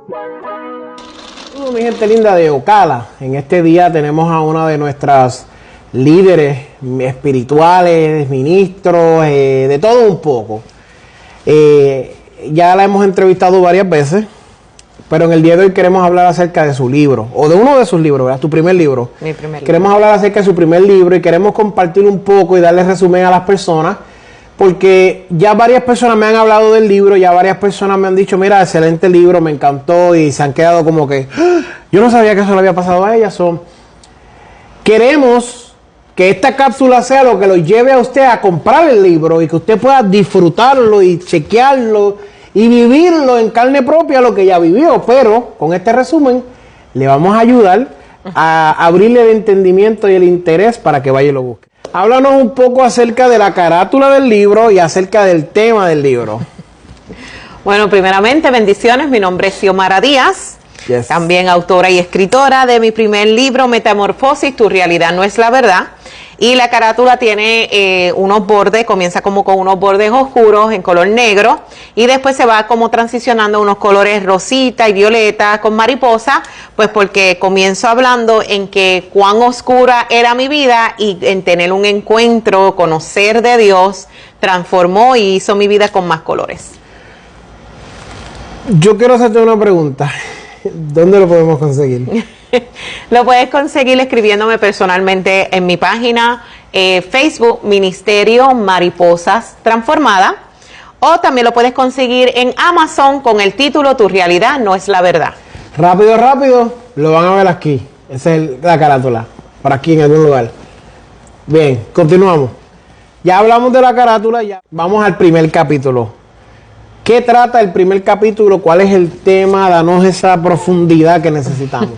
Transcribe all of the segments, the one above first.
Saludos, mi gente linda de Ocala. En este día tenemos a una de nuestras líderes espirituales, ministros, de todo un poco. Ya la hemos entrevistado varias veces, pero en el día de hoy queremos hablar acerca de su libro, o de uno de sus libros, ¿verdad? Tu primer libro. Mi primer libro. Queremos hablar acerca de su primer libro y queremos compartir un poco y darle resumen a las personas, porque ya varias personas me han hablado del libro, ya varias personas me han dicho, mira, excelente libro, me encantó, y se han quedado como que, ¡ah! Yo no sabía que eso le había pasado a ellas. Queremos que esta cápsula sea lo que lo lleve a usted a comprar el libro y que usted pueda disfrutarlo y chequearlo y vivirlo en carne propia lo que ya vivió, pero con este resumen le vamos a ayudar a abrirle el entendimiento y el interés para que vaya y lo busque. Háblanos un poco acerca de la carátula del libro y acerca del tema del libro. Bueno, primeramente, bendiciones. Mi nombre es Xiomara Díaz, Yes. también autora y escritora de mi primer libro, Metamorfosis, Tu realidad no es la verdad. Y la carátula tiene unos bordes, comienza como con unos bordes oscuros en color negro y después se va como transicionando a unos colores rosita y violeta con mariposa, pues porque comienzo hablando en que cuán oscura era mi vida y en tener un encuentro, conocer de Dios, transformó y hizo mi vida con más colores. Yo quiero hacerte una pregunta. ¿Dónde lo podemos conseguir? Lo puedes conseguir escribiéndome personalmente en mi página Facebook, Ministerio Mariposas Transformada, o también lo puedes conseguir en Amazon con el título Tu realidad no es la verdad. Rápido, lo van a ver aquí. Esa es la carátula, por aquí en algún lugar. Bien, continuamos. Ya hablamos de la carátula, ya vamos al primer capítulo. ¿Qué trata el primer capítulo? ¿Cuál es el tema? Danos esa profundidad que necesitamos.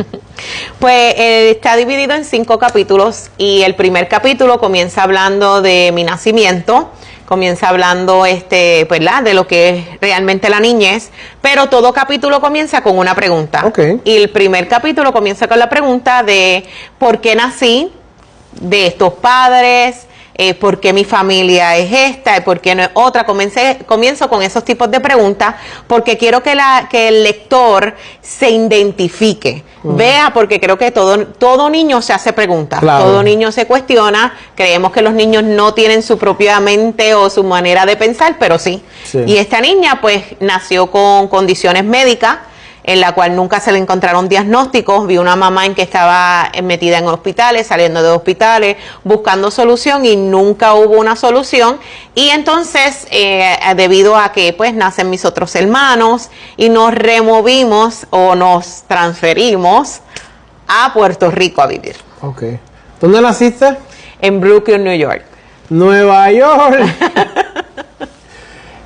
Pues está dividido en 5 capítulos y el primer capítulo comienza hablando de mi nacimiento, comienza hablando ¿verdad? De lo que es realmente la niñez, pero todo capítulo comienza con una pregunta. Okay. Y el primer capítulo comienza con la pregunta de ¿por qué nací? De estos padres, por qué mi familia es esta y por qué no es otra. Comienzo con esos tipos de preguntas porque quiero que el lector se identifique, vea, porque creo que todo niño se hace preguntas, claro. Todo niño se cuestiona, creemos que los niños no tienen su propia mente o su manera de pensar, pero sí. Y esta niña pues nació con condiciones médicas, en la cual nunca se le encontraron diagnósticos. Vi una mamá en que estaba metida en hospitales, saliendo de hospitales, buscando solución y nunca hubo una solución. Y entonces, debido a que pues nacen mis otros hermanos y nos removimos o nos transferimos a Puerto Rico a vivir. Ok. ¿Dónde naciste? En Brooklyn, New York. Nueva York.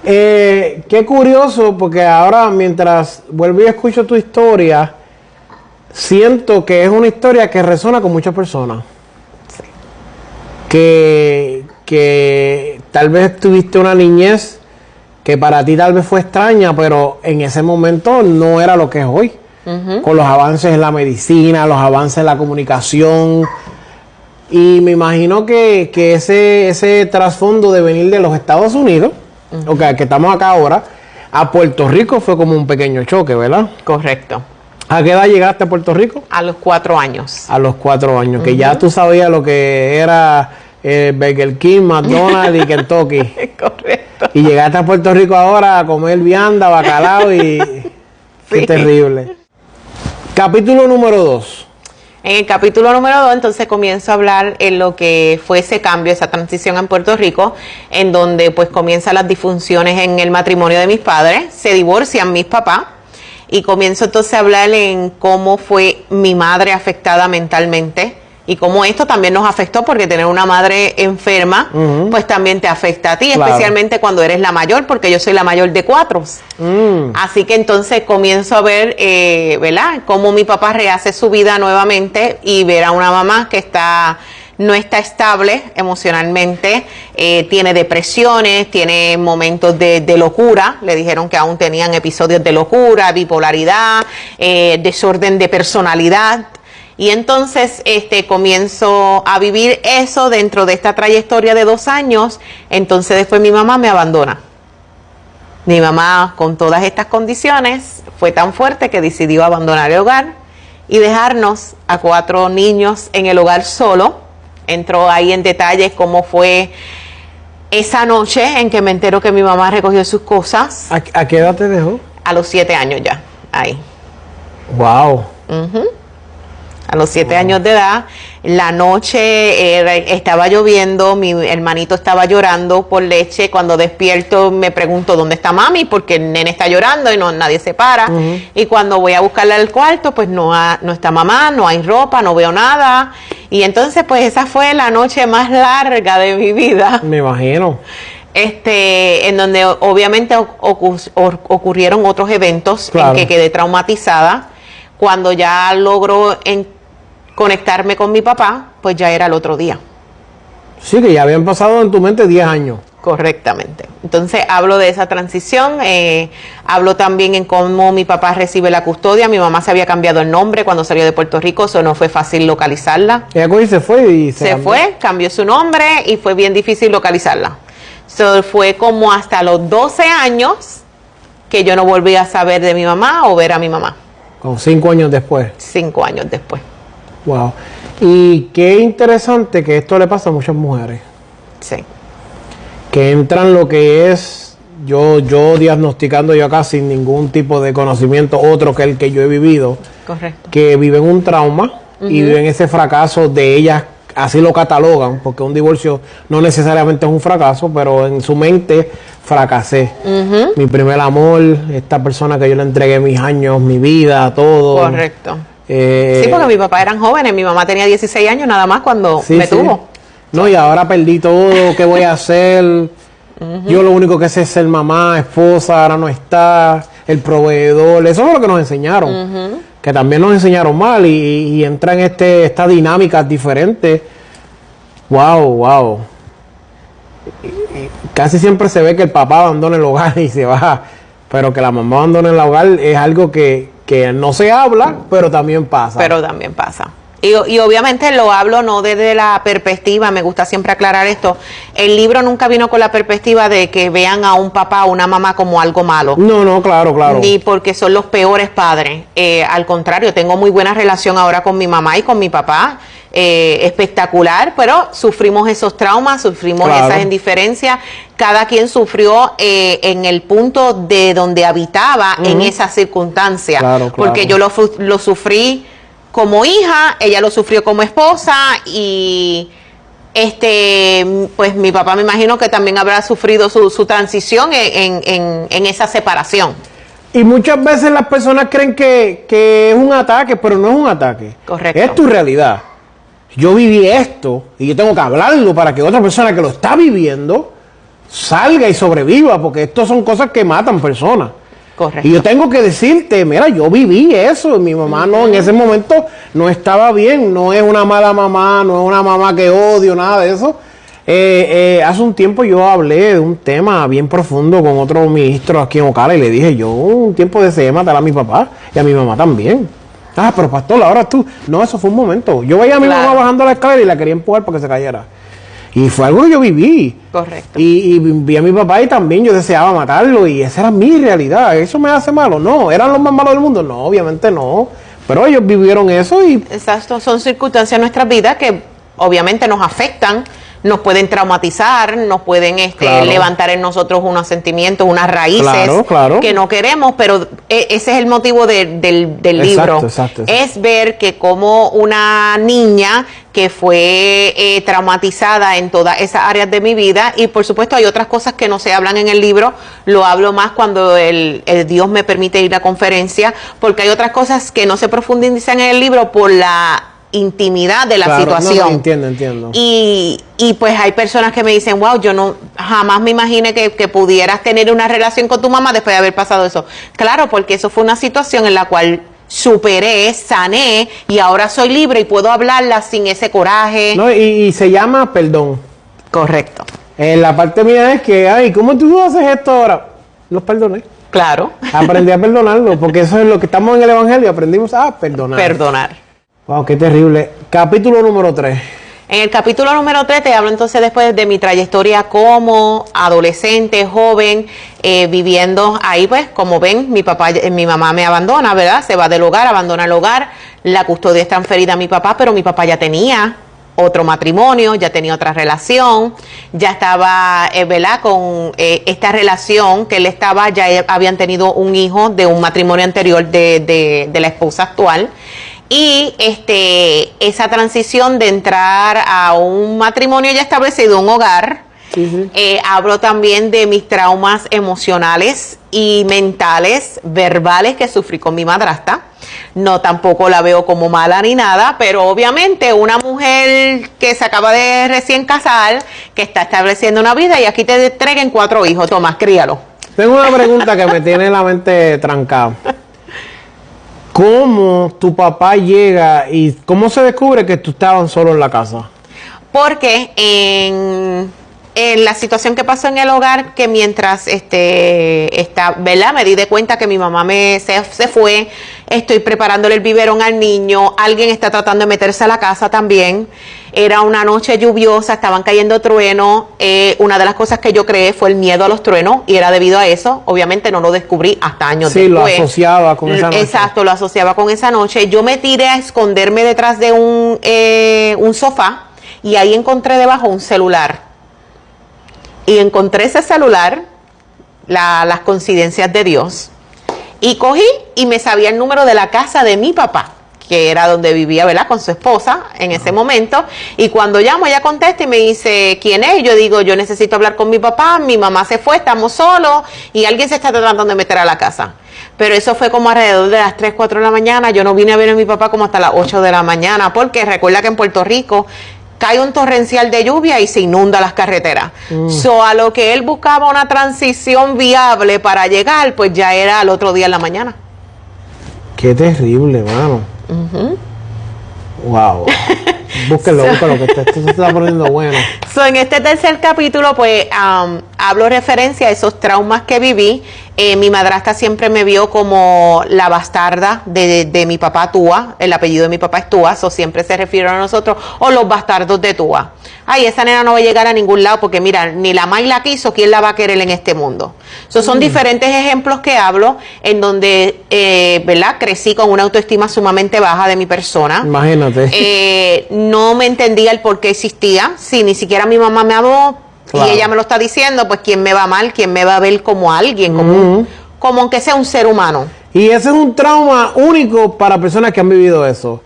Qué curioso, porque ahora mientras vuelvo y escucho tu historia, siento que es una historia que resuena con muchas personas. Sí. Que tal vez tuviste una niñez que para ti tal vez fue extraña, pero en ese momento no era lo que es hoy. Con los avances en la medicina, los avances en la comunicación. Y me imagino que ese trasfondo de venir de los Estados Unidos, que estamos acá ahora, a Puerto Rico fue como un pequeño choque, ¿verdad? Correcto. ¿A qué edad llegaste a Puerto Rico? A los 4 años. A los 4 años, que ya tú sabías lo que era Burger King, McDonald's y Kentucky. Correcto. Y llegaste a Puerto Rico ahora a comer vianda, bacalao y... Qué terrible. Capítulo número 2. En el capítulo número 2, entonces comienzo a hablar en lo que fue ese cambio, esa transición en Puerto Rico, en donde pues comienzan las disfunciones en el matrimonio de mis padres, se divorcian mis papás, y comienzo entonces a hablar en cómo fue mi madre afectada mentalmente, y cómo esto también nos afectó, porque tener una madre enferma, pues también te afecta a ti, claro. Especialmente cuando eres la mayor, porque yo soy la mayor de 4. Así que entonces comienzo a ver, ¿verdad?, cómo mi papá rehace su vida nuevamente y ver a una mamá que no está estable emocionalmente, tiene depresiones, tiene momentos de locura. Le dijeron que aún tenían episodios de locura, bipolaridad, desorden de personalidad. Y entonces comienzo a vivir eso dentro de esta trayectoria de 2 años. Entonces después mi mamá me abandona. Mi mamá, con todas estas condiciones, fue tan fuerte que decidió abandonar el hogar y dejarnos a 4 niños en el hogar solo. Entró ahí en detalles cómo fue esa noche en que me entero que mi mamá recogió sus cosas. ¿A qué edad te dejó? A los 7 años ya, ahí. Wow. A los 7 años de edad, la noche estaba lloviendo, mi hermanito estaba llorando por leche. Cuando despierto me pregunto dónde está mami, porque el nene está llorando y nadie se para. Y cuando voy a buscarla al cuarto, pues no está mamá, no hay ropa, no veo nada. Y entonces pues esa fue la noche más larga de mi vida. Me imagino. En donde obviamente ocurrieron otros eventos, claro, en que quedé traumatizada. Cuando ya logro conectarme con mi papá, pues ya era el otro día. Sí, que ya habían pasado en tu mente 10 años. Correctamente. Entonces hablo de esa transición, hablo también en cómo mi papá recibe la custodia. Mi mamá se había cambiado el nombre cuando salió de Puerto Rico, eso no fue fácil localizarla. Ella se fue y se fue, cambió su nombre y fue bien difícil localizarla. Fue como hasta los 12 años que yo no volví a saber de mi mamá o ver a mi mamá. Como 5 años después. 5 años después. Wow. Y qué interesante que esto le pasa a muchas mujeres. Sí. Que entran lo que es, yo diagnosticando yo acá sin ningún tipo de conocimiento otro que el que yo he vivido. Correcto. Que viven un trauma y viven ese fracaso de ellas, así lo catalogan, porque un divorcio no necesariamente es un fracaso, pero en su mente fracasé. Mi primer amor, esta persona que yo le entregué mis años, mi vida, todo. Correcto. Sí, porque mis papás eran jóvenes, mi mamá tenía 16 años nada más cuando me tuvo. No, y ahora perdí todo, ¿qué voy a hacer? Yo lo único que sé es ser mamá, esposa, ahora no está, el proveedor, eso es lo que nos enseñaron. Que también nos enseñaron mal y entra en esta dinámica diferente. Wow. Y casi siempre se ve que el papá abandona el hogar y se va, pero que la mamá abandona el hogar es algo que no se habla, pero también pasa. Y obviamente lo hablo no desde la perspectiva, me gusta siempre aclarar esto, el libro nunca vino con la perspectiva de que vean a un papá o una mamá como algo malo. No, claro. Ni porque son los peores padres. Al contrario, tengo muy buena relación ahora con mi mamá y con mi papá, espectacular, pero sufrimos esos traumas, sufrimos esas indiferencias. Cada quien sufrió en el punto de donde habitaba en esa circunstancia. Claro. Porque yo lo sufrí como hija, ella lo sufrió como esposa y pues mi papá me imagino que también habrá sufrido su transición en esa separación. Y muchas veces las personas creen que es un ataque, pero no es un ataque. Correcto. Es tu realidad. Yo viví esto y yo tengo que hablarlo para que otra persona que lo está viviendo salga y sobreviva, porque esto son cosas que matan personas. Correcto. Y yo tengo que decirte, mira, yo viví eso, mi mamá no, en ese momento no estaba bien, no es una mala mamá, no es una mamá que odio, nada de eso. Hace un tiempo yo hablé de un tema bien profundo con otro ministro aquí en Ocala y le dije, yo un tiempo deseé matar a mi papá y a mi mamá también. Pero pastor, ahora tú, no, eso fue un momento. Yo veía a mi mamá bajando la escalera y la quería empujar para que se cayera. Y fue algo que yo viví. Correcto. Y vi a mi papá y también yo deseaba matarlo y esa era mi realidad. ¿Eso me hace malo? No. ¿Eran los más malos del mundo? No, obviamente no. Pero ellos vivieron eso y... Exacto, son circunstancias en nuestras vidas que obviamente nos afectan, nos pueden traumatizar, nos pueden levantar en nosotros unos sentimientos, unas raíces que no queremos, pero ese es el motivo del libro. Exacto. Es ver que como una niña que fue traumatizada en todas esas áreas de mi vida, y por supuesto hay otras cosas que no se hablan en el libro, lo hablo más cuando el Dios me permite ir a conferencia, porque hay otras cosas que no se profundizan en el libro por la intimidad de la situación. No, entiendo. Y pues hay personas que me dicen, wow, yo jamás me imaginé que pudieras tener una relación con tu mamá después de haber pasado eso. Claro, porque eso fue una situación en la cual superé, sané y ahora soy libre y puedo hablarla sin ese coraje. No, y se llama perdón. Correcto. La parte mía es que, ¿cómo tú haces esto ahora? Los perdoné. Claro. Aprendí a perdonarlo, porque eso es lo que estamos en el Evangelio, aprendimos a perdonar. Perdonar. Wow, qué terrible. Capítulo número 3. En el capítulo número 3 te hablo entonces después de mi trayectoria como adolescente, joven, viviendo ahí, pues, como ven, mi mamá me abandona, ¿verdad? Se va del hogar, abandona el hogar, la custodia es transferida a mi papá, pero mi papá ya tenía otro matrimonio, ya tenía otra relación, ya estaba, ¿verdad? Con esta relación que él estaba, ya habían tenido un hijo de un matrimonio anterior de la esposa actual. Y esa transición de entrar a un matrimonio ya establecido, un hogar, hablo también de mis traumas emocionales y mentales, verbales que sufrí con mi madrastra. No, tampoco la veo como mala ni nada, pero obviamente una mujer que se acaba de recién casar, que está estableciendo una vida y aquí te entreguen 4 hijos, Tomás, críalo. Tengo una pregunta que me tiene la mente trancada. ¿Cómo tu papá llega y cómo se descubre que tú estabas solo en la casa? Porque en la situación que pasó en el hogar, que mientras ¿verdad? Me di de cuenta que mi mamá se fue, estoy preparándole el biberón al niño, alguien está tratando de meterse a la casa también. Era una noche lluviosa, estaban cayendo truenos. Una de las cosas que yo creé fue el miedo a los truenos y era debido a eso. Obviamente no lo descubrí hasta años después. Sí, lo asociaba con esa noche. Exacto, lo asociaba con esa noche. Yo me tiré a esconderme detrás de un sofá y ahí encontré debajo un celular. Y encontré ese celular, las coincidencias de Dios, y cogí y me sabía el número de la casa de mi papá, que era donde vivía, ¿verdad?, con su esposa en ese momento. Y cuando llamo, ella contesta y me dice, ¿quién es? Y yo digo, yo necesito hablar con mi papá, mi mamá se fue, estamos solos y alguien se está tratando de meter a la casa. Pero eso fue como alrededor de las 3, 4 de la mañana. Yo no vine a ver a mi papá como hasta las 8 de la mañana, porque recuerda que en Puerto Rico cae un torrencial de lluvia y se inunda las carreteras. A lo que él buscaba una transición viable para llegar, pues ya era al otro día en la mañana. Qué terrible, mano. Wow. Búsquenlo, que esto se está poniendo bueno. En este tercer capítulo, pues, hablo referencia a esos traumas que viví. Mi madrastra siempre me vio como la bastarda de mi papá Túa. El apellido de mi papá es Túa, siempre se refiere a nosotros, o los bastardos de Túa. Ay, esa nena no va a llegar a ningún lado porque mira, ni la May la quiso, ¿quién la va a querer en este mundo? Son diferentes ejemplos que hablo en donde, ¿verdad? Crecí con una autoestima sumamente baja de mi persona. Imagínate. No me entendía el por qué existía. Si ni siquiera mi mamá me amó, claro, y ella me lo está diciendo, pues ¿quién me va mal? ¿Quién me va a ver como alguien? Como aunque sea un ser humano. Y ese es un trauma único para personas que han vivido eso.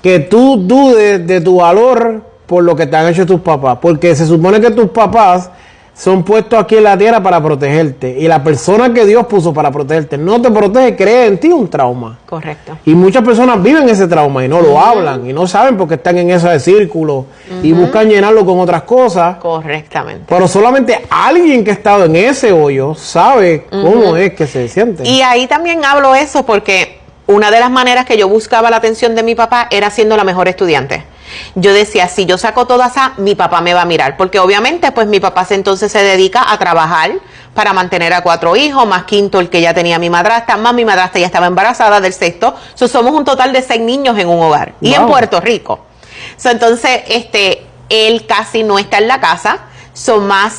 Que tú dudes de tu valor por lo que te han hecho tus papás. Porque se supone que tus papás son puestos aquí en la tierra para protegerte. Y la persona que Dios puso para protegerte no te protege, crea en ti un trauma. Correcto. Y muchas personas viven ese trauma y no lo hablan. Y no saben porque están en ese círculo. Y buscan llenarlo con otras cosas. Correctamente. Pero solamente alguien que ha estado en ese hoyo sabe cómo es que se siente. Y ahí también hablo eso porque una de las maneras que yo buscaba la atención de mi papá era siendo la mejor estudiante. Yo decía, si yo saco toda esa, mi papá me va a mirar, porque obviamente pues mi papá entonces se dedica a trabajar para mantener a 4 hijos, más quinto el que ya tenía mi madrastra, más mi madrastra ya estaba embarazada del sexto, somos un total de 6 niños en un hogar, y en Puerto Rico. Entonces, él casi no está en la casa.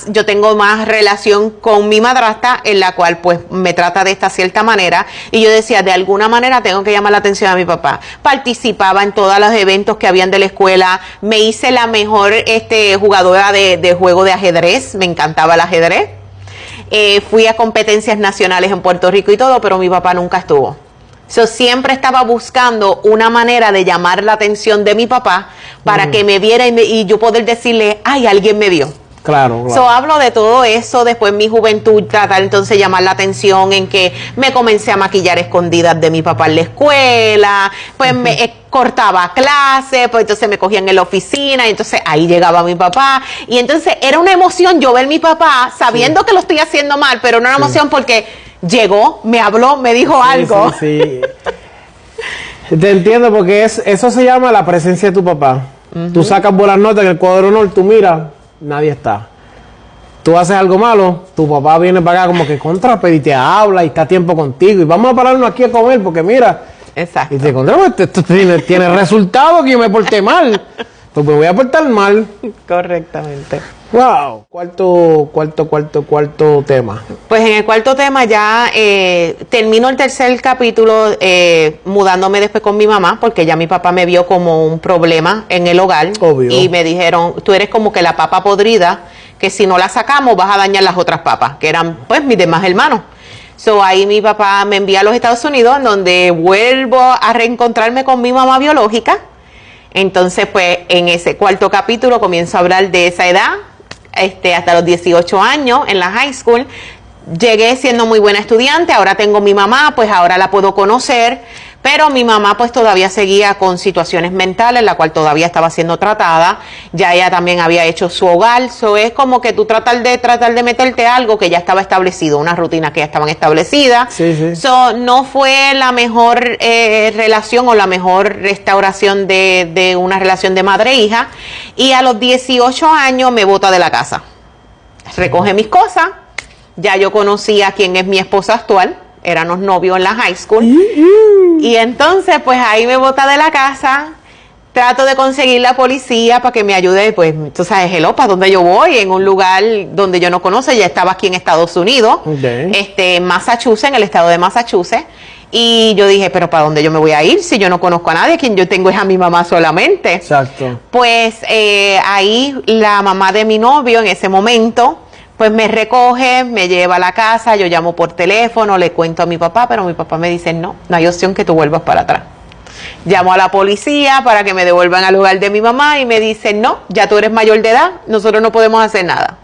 Yo tengo más relación con mi madrastra, en la cual pues me trata de esta cierta manera, y yo decía, de alguna manera tengo que llamar la atención a mi papá. Participaba en todos los eventos que habían de la escuela, me hice la mejor jugadora de juego de ajedrez, me encantaba el ajedrez. Fui a competencias nacionales en Puerto Rico y todo, pero mi papá nunca estuvo. Siempre estaba buscando una manera de llamar la atención de mi papá para que me viera y yo poder decirle, ay, alguien me vio. Claro. Hablo de todo eso, después en mi juventud tratar entonces de llamar la atención en que me comencé a maquillar escondidas de mi papá en la escuela, pues me cortaba clases, pues entonces me cogían en la oficina y entonces ahí llegaba mi papá y entonces era una emoción yo ver a mi papá sabiendo que lo estoy haciendo mal, pero no era una emoción porque llegó, me habló, me dijo algo. Sí. Te entiendo porque eso se llama la presencia de tu papá. Tú sacas buenas notas en el cuadro de honor, tú miras, nadie está. Tú haces algo malo, tu papá viene para acá como que contrape y te habla y está a tiempo contigo y vamos a pararnos aquí a comer porque mira. Exacto. Y te encontramos, esto tiene resultado que yo me porté mal. pues me voy a portar mal. Correctamente. Wow. Cuarto tema. Pues en el cuarto tema ya termino el tercer capítulo mudándome después con mi mamá, porque ya mi papá me vio como un problema en el hogar. Obvio. Y me dijeron, tú eres como que la papa podrida, que si no la sacamos vas a dañar las otras papas, que eran pues mis demás hermanos. So ahí mi papá me envía a los Estados Unidos, en donde vuelvo a reencontrarme con mi mamá biológica. Entonces pues en ese cuarto capítulo comienzo a hablar de esa edad, hasta los 18 años en la high school. Llegué siendo muy buena estudiante, ahora tengo mi mamá, pues ahora la puedo conocer, pero mi mamá pues todavía seguía con situaciones mentales, la cual todavía estaba siendo tratada. Ya ella también había hecho su hogar. So es como que tú tratar de meterte algo que ya estaba establecido, una rutina que ya estaban establecidas. Sí, sí. So no fue la mejor relación o la mejor restauración de una relación de madre e hija. Y a los 18 años me bota de la casa. Recoge mis cosas. Ya yo conocí a quien es mi esposa actual. Éramos novios en la high school. Y entonces, pues ahí me bota de la casa. Trato de conseguir la policía para que me ayude. Pues, tú sabes, hello, ¿para dónde yo voy? En un lugar donde yo no conozco. Ya estaba aquí en Estados Unidos. Okay. En Massachusetts, en el estado de Massachusetts. Y yo dije, ¿pero para dónde yo me voy a ir si yo no conozco a nadie? Quien yo tengo es a mi mamá solamente. Exacto. Pues ahí la mamá de mi novio en ese momento pues me recoge, me lleva a la casa, yo llamo por teléfono, le cuento a mi papá, pero mi papá me dice, no hay opción que tú vuelvas para atrás. Llamo a la policía para que me devuelvan al lugar de mi mamá y me dicen, no, ya tú eres mayor de edad, nosotros no podemos hacer nada.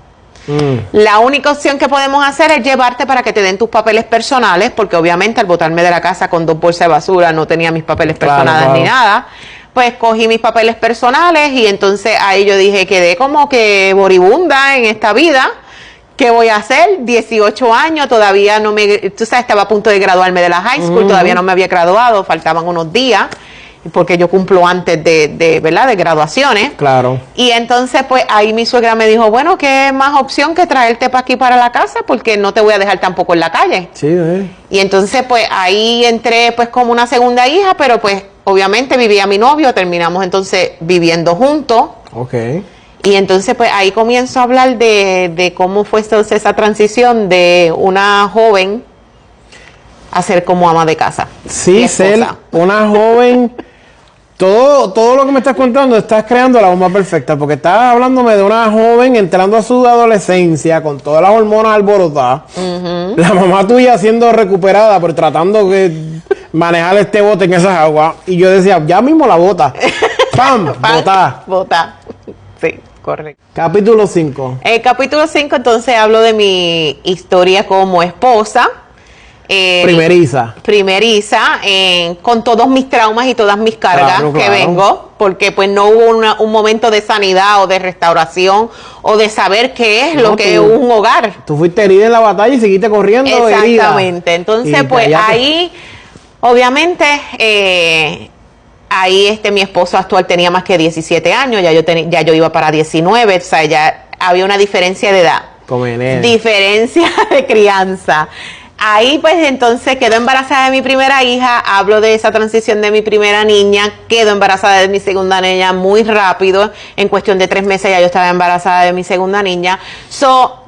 La única opción que podemos hacer es llevarte para que te den tus papeles personales, porque obviamente al botarme de la casa con 2 bolsas de basura no tenía mis papeles personales ni nada. Pues cogí mis papeles personales y entonces ahí yo dije, quedé como que moribunda en esta vida. ¿Qué voy a hacer? 18 años, todavía no tú sabes, estaba a punto de graduarme de la high school, todavía no me había graduado, faltaban unos días, porque yo cumplo antes ¿verdad? De graduaciones. Claro. Y entonces, pues, ahí mi suegra me dijo, bueno, ¿qué más opción que traerte para aquí, para la casa? Porque no te voy a dejar tampoco en la calle. Sí, Y entonces, pues, ahí entré, pues, como una segunda hija, pero, pues, obviamente vivía mi novio, terminamos entonces viviendo juntos. Ok. Y entonces, pues, ahí comienzo a hablar de cómo fue entonces esa transición de una joven a ser como ama de casa. Sí, ser una joven. Todo lo que me estás contando, estás creando la bomba perfecta, porque estás hablándome de una joven entrando a su adolescencia con todas las hormonas alborotadas. La mamá tuya siendo recuperada, pero tratando de manejar este bote en esas aguas. Y yo decía, ya mismo la bota. ¡Pam! Botá. Botá. Sí. Correcto. Capítulo 5. El capítulo 5, entonces hablo de mi historia como esposa. Primeriza, con todos mis traumas y todas mis cargas que vengo, porque pues no hubo un momento de sanidad o de restauración o de saber qué es lo que es un hogar. Tú fuiste herida en la batalla y seguiste corriendo. Exactamente. Herida. Entonces, pues ahí, obviamente, ahí mi esposo actual tenía más que 17 años, ya yo iba para 19, o sea, ya había una diferencia de edad. Diferencia de crianza. Ahí pues entonces quedo embarazada de mi primera hija, hablo de esa transición de mi primera niña, quedo embarazada de mi segunda niña muy rápido, en cuestión de 3 meses ya yo estaba embarazada de mi segunda niña.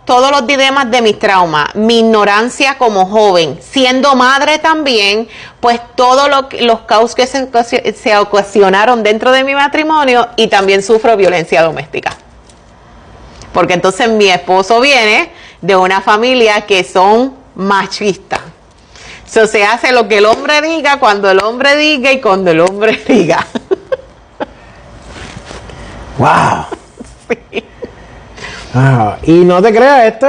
Todos los dilemas de mis traumas, mi ignorancia como joven, siendo madre también, pues todos los caos que se ocasionaron dentro de mi matrimonio, y también sufro violencia doméstica. Porque entonces mi esposo viene de una familia que son machistas. Se hace lo que el hombre diga, cuando el hombre diga y cuando el hombre diga. ¡Wow! Sí. Y no te creas,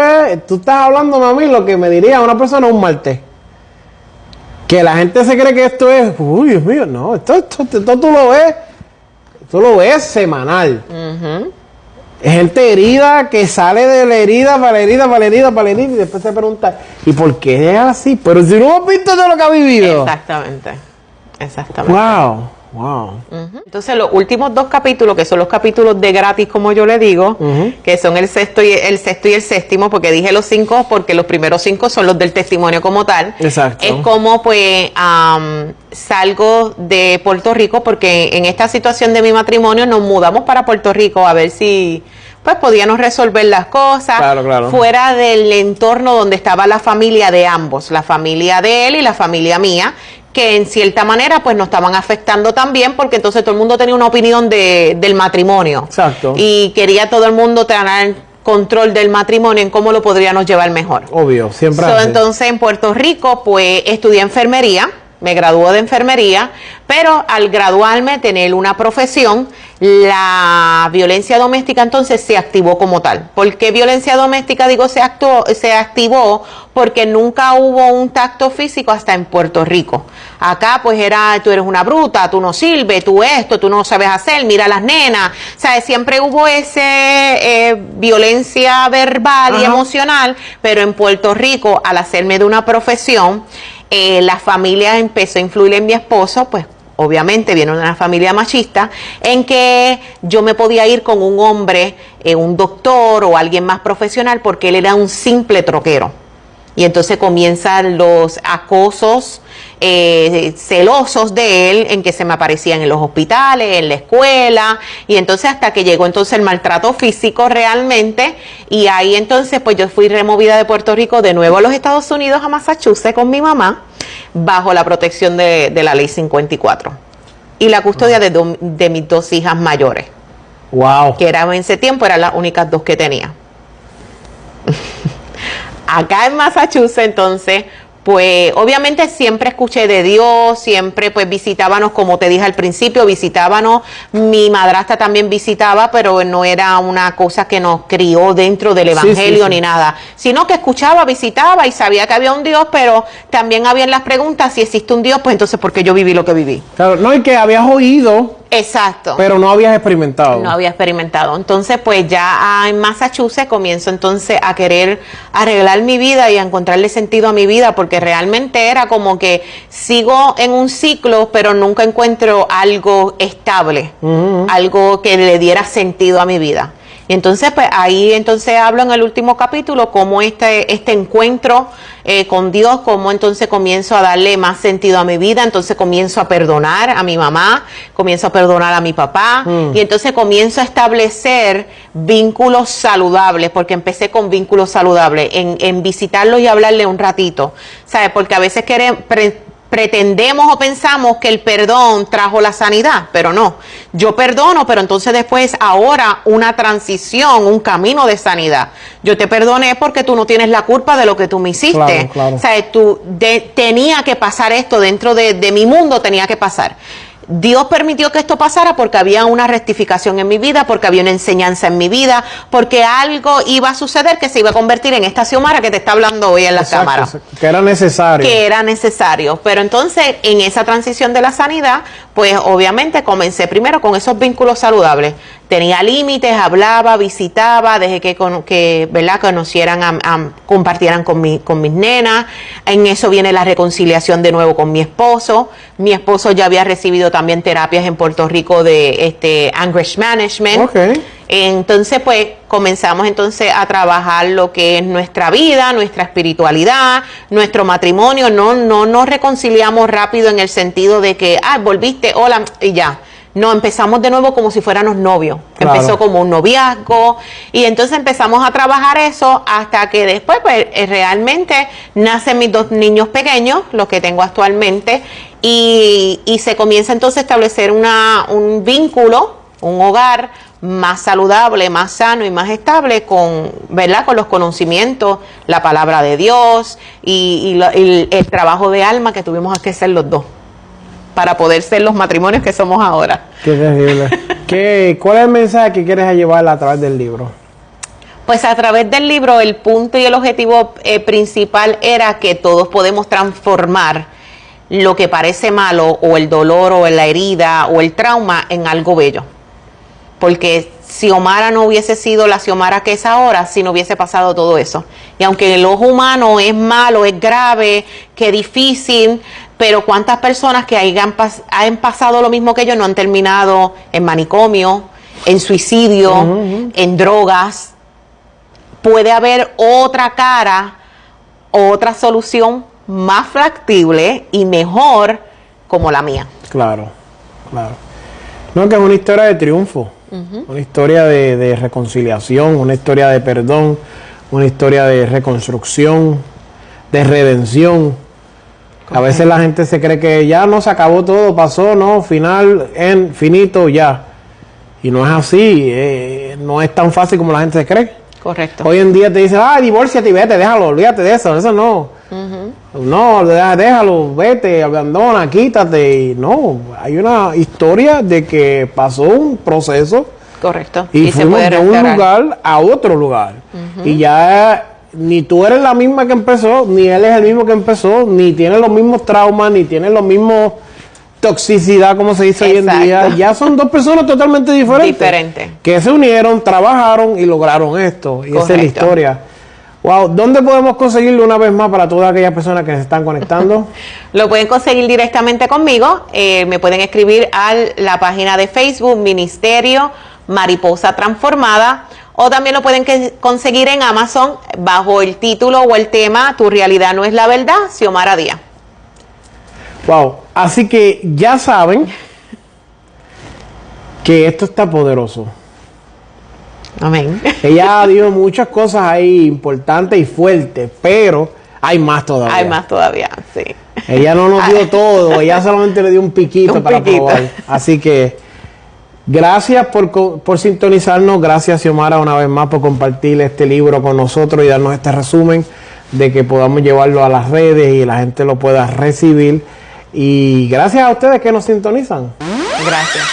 tú estás hablando, mami, lo que me diría una persona un martes. Que la gente se cree que esto es, uy, Dios mío, no, esto tú lo ves semanal. Es gente herida que sale de la herida para la herida, para la herida, para la herida, y después se pregunta, ¿y por qué es así? Pero si no has visto todo lo que ha vivido. Exactamente. Wow. Wow. Entonces los últimos 2 capítulos, que son los capítulos de gratis, como yo le digo, que son el sexto y el séptimo, porque dije los 5 porque los primeros 5 son los del testimonio como tal. Exacto. Es como pues salgo de Puerto Rico, porque en esta situación de mi matrimonio nos mudamos para Puerto Rico a ver si pues podíamos resolver las cosas fuera del entorno donde estaba la familia de ambos, la familia de él y la familia mía, que en cierta manera pues nos estaban afectando también, porque entonces todo el mundo tenía una opinión del matrimonio. Exacto. Y quería todo el mundo tener control del matrimonio, en cómo lo podríamos llevar mejor. Obvio, siempre. Entonces en Puerto Rico pues estudié enfermería, me graduó de enfermería, pero al graduarme, tener una profesión, la violencia doméstica entonces se activó como tal. ¿Por qué violencia doméstica? Digo, se activó porque nunca hubo un tacto físico hasta en Puerto Rico. Acá pues era, tú eres una bruta, tú no sirves, tú esto, tú no sabes hacer, mira a las nenas. O sea, siempre hubo ese violencia verbal y emocional, pero en Puerto Rico, al hacerme de una profesión, la familia empezó a influir en mi esposo, pues obviamente viene de una familia machista, en que yo me podía ir con un hombre, un doctor o alguien más profesional, porque él era un simple troquero. Y entonces comienzan los acosos celosos de él, en que se me aparecían en los hospitales, en la escuela, y entonces hasta que llegó entonces el maltrato físico realmente, y ahí entonces pues yo fui removida de Puerto Rico de nuevo a los Estados Unidos, a Massachusetts, con mi mamá, bajo la protección de la ley 54 y la custodia de mis 2 hijas mayores. Wow. Que eran, en ese tiempo eran las únicas 2 que tenía. Acá en Massachusetts, entonces, pues obviamente siempre escuché de Dios, siempre pues visitábamos, como te dije al principio, visitábamos, mi madrastra también visitaba, pero no era una cosa que nos crió dentro del evangelio ni nada, sino que escuchaba, visitaba y sabía que había un Dios, pero también habían las preguntas, si existe un Dios, pues entonces ¿por qué yo viví lo que viví? Claro, no, y que habías oído. Exacto. Pero no habías experimentado. No había experimentado. Entonces, pues ya en Massachusetts comienzo entonces a querer arreglar mi vida y a encontrarle sentido a mi vida, porque realmente era como que sigo en un ciclo, pero nunca encuentro algo estable, algo que le diera sentido a mi vida. Y entonces, pues ahí entonces hablo en el último capítulo cómo este encuentro con Dios, cómo entonces comienzo a darle más sentido a mi vida, entonces comienzo a perdonar a mi mamá, comienzo a perdonar a mi papá, y entonces comienzo a establecer vínculos saludables, porque empecé con vínculos saludables, en visitarlos y hablarle un ratito, ¿sabes? Porque a veces pretendemos o pensamos que el perdón trajo la sanidad, pero no. Yo perdono, pero entonces después ahora una transición, un camino de sanidad. Yo te perdoné porque tú no tienes la culpa de lo que tú me hiciste. Claro. O sea, tenía que pasar esto dentro de mi mundo, tenía que pasar. Dios permitió que esto pasara porque había una rectificación en mi vida, porque había una enseñanza en mi vida, porque algo iba a suceder que se iba a convertir en esta Xiomara que te está hablando hoy en la cámara. Que era necesario. Que era necesario. Pero entonces, en esa transición de la sanidad, pues obviamente comencé primero con esos vínculos saludables. Tenía límites, hablaba, visitaba, dejé que ¿verdad? Conocieran, compartieran con mis nenas. En eso viene la reconciliación de nuevo con mi esposo. Mi esposo ya había recibido también terapias en Puerto Rico de anger management. Okay. Entonces, pues, comenzamos entonces a trabajar lo que es nuestra vida, nuestra espiritualidad, nuestro matrimonio. No nos reconciliamos rápido en el sentido de que, volviste, hola, y ya. No, empezamos de nuevo como si fuéramos novios. Claro. Empezó como un noviazgo y entonces empezamos a trabajar eso hasta que después pues realmente nacen mis 2 niños pequeños, los que tengo actualmente, y se comienza entonces a establecer un vínculo, un hogar más saludable, más sano y más estable con, ¿verdad? Con los conocimientos, la palabra de Dios y el trabajo de alma que tuvimos que hacer los 2. Para poder ser los matrimonios que somos ahora. Qué terrible. ¿Cuál es el mensaje que quieres llevar a través del libro? Pues a través del libro el punto y el objetivo principal era que todos podemos transformar lo que parece malo o el dolor o la herida o el trauma en algo bello. Porque Xiomara no hubiese sido la Xiomara que es ahora si no hubiese pasado todo eso. Y aunque el ojo humano es malo, es grave, que difícil, Pero ¿cuántas personas que han pasado lo mismo que ellos no han terminado en manicomio, en suicidio, en drogas? Puede haber otra cara, otra solución más factible y mejor como la mía. Claro, claro. No, que es una historia de triunfo, una historia de reconciliación, una historia de perdón, una historia de reconstrucción, de redención. A veces la gente se cree que ya no se acabó todo, pasó, no, final, finito, ya. Y no es así, no es tan fácil como la gente se cree. Correcto. Hoy en día te dicen, divórciate y vete, déjalo, olvídate de eso no. No, déjalo, vete, abandona, quítate. Y no, hay una historia de que pasó un proceso. Correcto. Y fuimos de un lugar a otro lugar. Y ya ni tú eres la misma que empezó, ni él es el mismo que empezó, ni tiene los mismos traumas, ni tiene los mismos toxicidad, como se dice hoy en día. Ya son dos personas totalmente diferentes. Que se unieron, trabajaron y lograron esto. Y esa es la historia. Wow, ¿dónde podemos conseguirlo una vez más para todas aquellas personas que se están conectando? Lo pueden conseguir directamente conmigo. Me pueden escribir a la página de Facebook, Ministerio Mariposa Transformada. O también lo pueden conseguir en Amazon bajo el título o el tema Tu realidad no es la verdad, Xiomara Díaz. Wow, así que ya saben que esto está poderoso. Amén. Ella dijo muchas cosas ahí importantes y fuertes, pero hay más todavía. Hay más todavía, sí. Ella no nos dio todo, ella solamente le dio un piquito para probar. Así que gracias por sintonizarnos, gracias Xiomara una vez más por compartir este libro con nosotros y darnos este resumen de que podamos llevarlo a las redes y la gente lo pueda recibir. Y gracias a ustedes que nos sintonizan. Gracias.